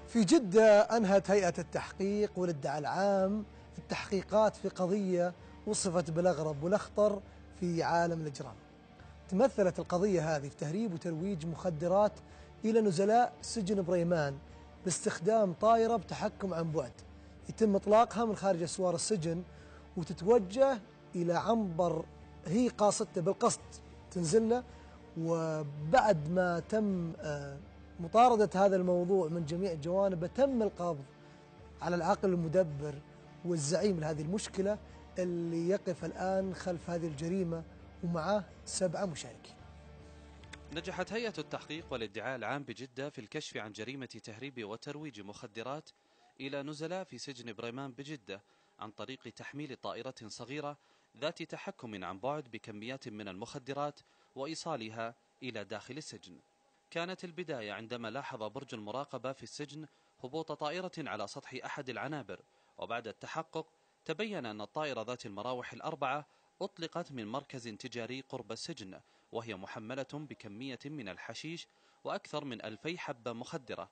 في جدة أنهت هيئة التحقيق والادعاء العام التحقيقات في قضية وصفت بالأغرب والأخطر في عالم الإجرام. تمثلت القضية هذه في تهريب وترويج مخدرات إلى نزلاء سجن بريمان باستخدام طائرة بتحكم عن بعد، يتم إطلاقها من خارج أسوار السجن وتتوجه إلى عنبر هي قاصدته بالقصد تنزله. وبعد ما تم مطاردة هذا الموضوع من جميع جوانبه، تم القبض على العقل المدبر والزعيم لهذه المشكلة اللي يقف الآن خلف هذه الجريمة ومعه 7 مشاركين. نجحت هيئة التحقيق والادعاء العام بجدة في الكشف عن جريمة تهريب وترويج مخدرات إلى نزلاء في سجن بريمان بجدة عن طريق تحميل طائرة صغيرة ذات تحكم عن بعد بكميات من المخدرات وإيصالها إلى داخل السجن. كانت البداية عندما لاحظ برج المراقبة في السجن هبوط طائرة على سطح أحد العنابر، وبعد التحقق تبين أن الطائرة ذات المراوح ال4 أطلقت من مركز تجاري قرب السجن، وهي محملة بكمية من الحشيش وأكثر من 2000 حبة مخدرة.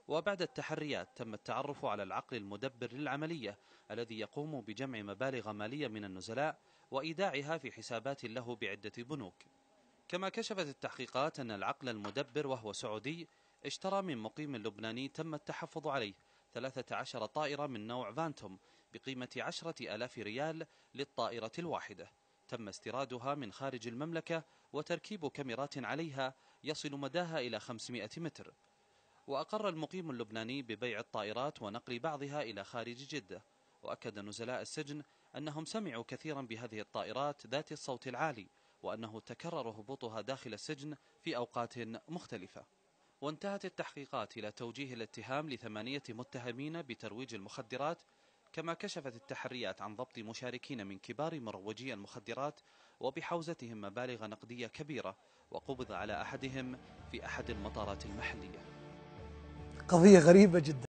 وبعد التحريات تم التعرف على العقل المدبر للعملية الذي يقوم بجمع مبالغ مالية من النزلاء وإيداعها في حسابات له بعدة بنوك. كما كشفت التحقيقات أن العقل المدبر وهو سعودي اشترى من مقيم لبناني تم التحفظ عليه 13 طائرة من نوع فانتوم بقيمة 10,000 ريال للطائرة الواحدة، تم استيرادها من خارج المملكة وتركيب كاميرات عليها يصل مداها إلى 500 متر. وأقر المقيم اللبناني ببيع الطائرات ونقل بعضها إلى خارج جدة. وأكد نزلاء السجن أنهم سمعوا كثيرا بهذه الطائرات ذات الصوت العالي، وأنه تكرر هبوطها داخل السجن في أوقات مختلفة. وانتهت التحقيقات إلى توجيه الاتهام ل8 متهمين بترويج المخدرات. كما كشفت التحريات عن ضبط مشاركين من كبار مروجي المخدرات وبحوزتهم مبالغ نقدية كبيرة، وقبض على أحدهم في أحد المطارات المحلية. قضية غريبة جدا.